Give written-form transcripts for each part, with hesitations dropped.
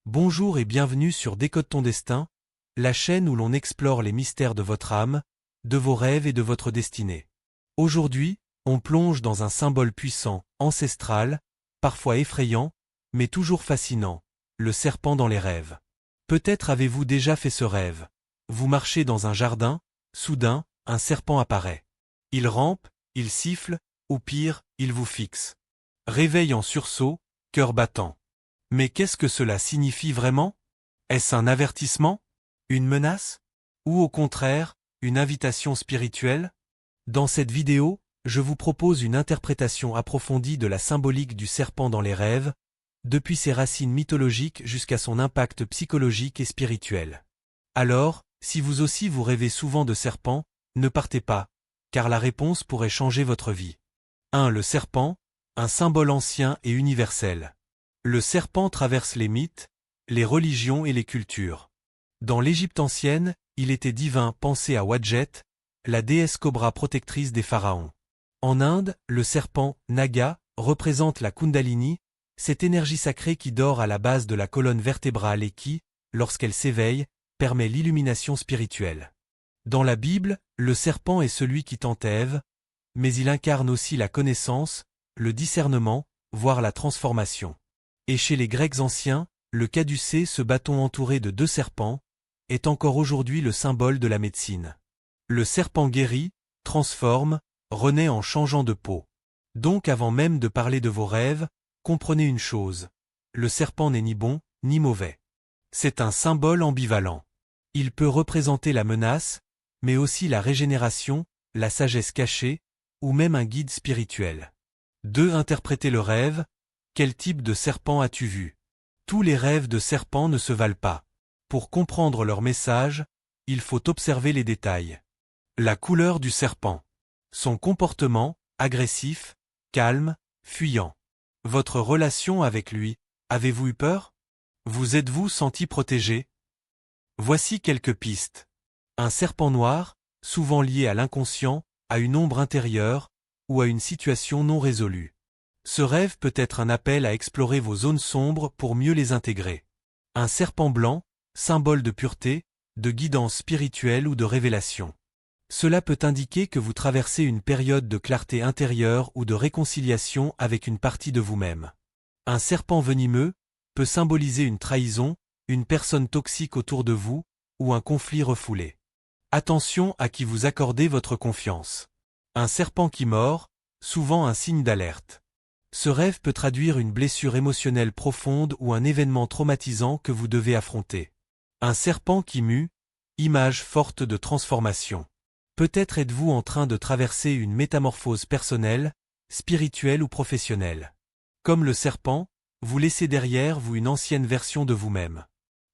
Bonjour et bienvenue sur Décode ton destin, la chaîne où l'on explore les mystères de votre âme, de vos rêves et de votre destinée. Aujourd'hui, on plonge dans un symbole puissant, ancestral, parfois effrayant, mais toujours fascinant, le serpent dans les rêves. Peut-être avez-vous déjà fait ce rêve. Vous marchez dans un jardin, soudain, un serpent apparaît. Il rampe, il siffle, ou pire, il vous fixe. Réveil en sursaut, cœur battant. Mais qu'est-ce que cela signifie vraiment? Est-ce un avertissement? Une menace? Ou au contraire, une invitation spirituelle? Dans cette vidéo, je vous propose une interprétation approfondie de la symbolique du serpent dans les rêves, depuis ses racines mythologiques jusqu'à son impact psychologique et spirituel. Alors, si vous aussi vous rêvez souvent de serpents, ne partez pas, car la réponse pourrait changer votre vie. 1. Le serpent, un symbole ancien et universel. Le serpent traverse les mythes, les religions et les cultures. Dans l'Égypte ancienne, il était divin, pensez à Wadjet, la déesse cobra protectrice des pharaons. En Inde, le serpent, Naga, représente la Kundalini, cette énergie sacrée qui dort à la base de la colonne vertébrale et qui, lorsqu'elle s'éveille, permet l'illumination spirituelle. Dans la Bible, le serpent est celui qui tente Ève, mais il incarne aussi la connaissance, le discernement, voire la transformation. Et chez les Grecs anciens, le caducée, ce bâton entouré de 2 serpents, est encore aujourd'hui le symbole de la médecine. Le serpent guérit, transforme, renaît en changeant de peau. Donc avant même de parler de vos rêves, comprenez une chose, le serpent n'est ni bon, ni mauvais. C'est un symbole ambivalent. Il peut représenter la menace, mais aussi la régénération, la sagesse cachée, ou même un guide spirituel. 2. Interpréter le rêve. Quel type de serpent as-tu vu? Tous les rêves de serpents ne se valent pas. Pour comprendre leur message, il faut observer les détails. La couleur du serpent. Son comportement, agressif, calme, fuyant. Votre relation avec lui, avez-vous eu peur? Vous êtes-vous senti protégé? Voici quelques pistes. Un serpent noir, souvent lié à l'inconscient, à une ombre intérieure, ou à une situation non résolue. Ce rêve peut être un appel à explorer vos zones sombres pour mieux les intégrer. Un serpent blanc, symbole de pureté, de guidance spirituelle ou de révélation. Cela peut indiquer que vous traversez une période de clarté intérieure ou de réconciliation avec une partie de vous-même. Un serpent venimeux peut symboliser une trahison, une personne toxique autour de vous, ou un conflit refoulé. Attention à qui vous accordez votre confiance. Un serpent qui mord, souvent un signe d'alerte. Ce rêve peut traduire une blessure émotionnelle profonde ou un événement traumatisant que vous devez affronter. Un serpent qui mue, image forte de transformation. Peut-être êtes-vous en train de traverser une métamorphose personnelle, spirituelle ou professionnelle. Comme le serpent, vous laissez derrière vous une ancienne version de vous-même.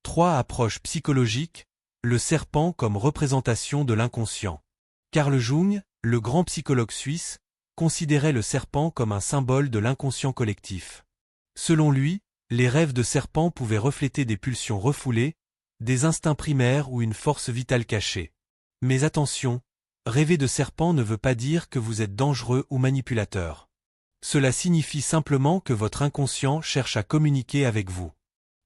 3. Approche psychologique, le serpent comme représentation de l'inconscient. Carl Jung, le grand psychologue suisse, considérait le serpent comme un symbole de l'inconscient collectif. Selon lui, les rêves de serpent pouvaient refléter des pulsions refoulées, des instincts primaires ou une force vitale cachée. Mais attention, rêver de serpent ne veut pas dire que vous êtes dangereux ou manipulateur. Cela signifie simplement que votre inconscient cherche à communiquer avec vous.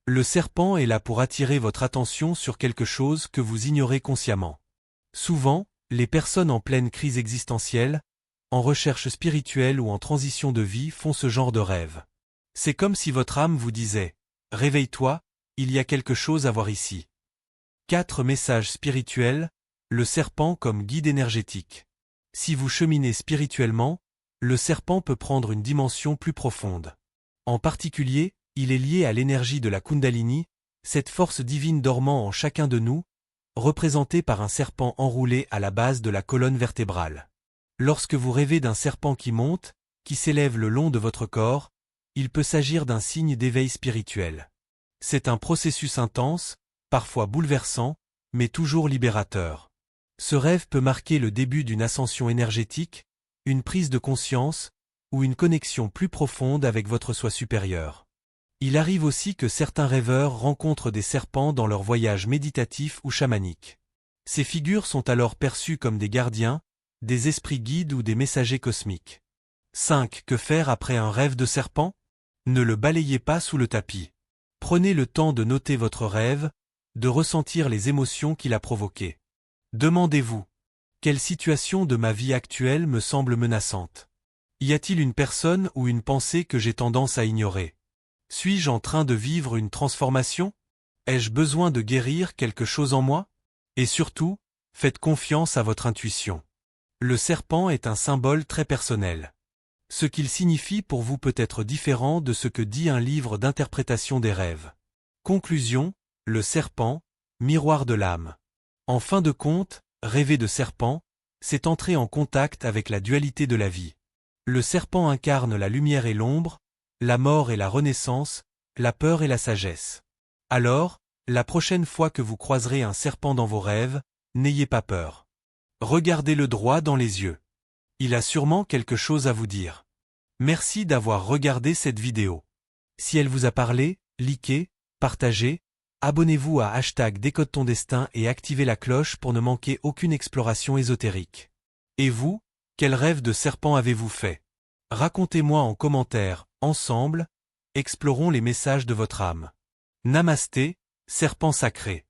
Le serpent est là pour attirer votre attention sur quelque chose que vous ignorez consciemment. Souvent, les personnes en pleine crise existentielle, en recherche spirituelle ou en transition de vie font ce genre de rêve. C'est comme si votre âme vous disait « Réveille-toi, il y a quelque chose à voir ici ». 4. Messages spirituels, le serpent comme guide énergétique. Si vous cheminez spirituellement, le serpent peut prendre une dimension plus profonde. En particulier, il est lié à l'énergie de la Kundalini, cette force divine dormant en chacun de nous, représentée par un serpent enroulé à la base de la colonne vertébrale. Lorsque vous rêvez d'un serpent qui monte, qui s'élève le long de votre corps, il peut s'agir d'un signe d'éveil spirituel. C'est un processus intense, parfois bouleversant, mais toujours libérateur. Ce rêve peut marquer le début d'une ascension énergétique, une prise de conscience, ou une connexion plus profonde avec votre soi supérieur. Il arrive aussi que certains rêveurs rencontrent des serpents dans leur voyage méditatif ou chamanique. Ces figures sont alors perçues comme des gardiens, des esprits guides ou des messagers cosmiques. 5. Que faire après un rêve de serpent? Ne le balayez pas sous le tapis. Prenez le temps de noter votre rêve, de ressentir les émotions qu'il a provoquées. Demandez-vous, quelle situation de ma vie actuelle me semble menaçante? Y a-t-il une personne ou une pensée que j'ai tendance à ignorer? Suis-je en train de vivre une transformation? Ai-je besoin de guérir quelque chose en moi? Et surtout, faites confiance à votre intuition. Le serpent est un symbole très personnel. Ce qu'il signifie pour vous peut être différent de ce que dit un livre d'interprétation des rêves. Conclusion, le serpent, miroir de l'âme. En fin de compte, rêver de serpent, c'est entrer en contact avec la dualité de la vie. Le serpent incarne la lumière et l'ombre, la mort et la renaissance, la peur et la sagesse. Alors, la prochaine fois que vous croiserez un serpent dans vos rêves, n'ayez pas peur. Regardez-le droit dans les yeux. Il a sûrement quelque chose à vous dire. Merci d'avoir regardé cette vidéo. Si elle vous a parlé, likez, partagez, abonnez-vous à #Décode ton destin et activez la cloche pour ne manquer aucune exploration ésotérique. Et vous, quel rêve de serpent avez-vous fait? Racontez-moi en commentaire, ensemble, explorons les messages de votre âme. Namasté, serpent sacré.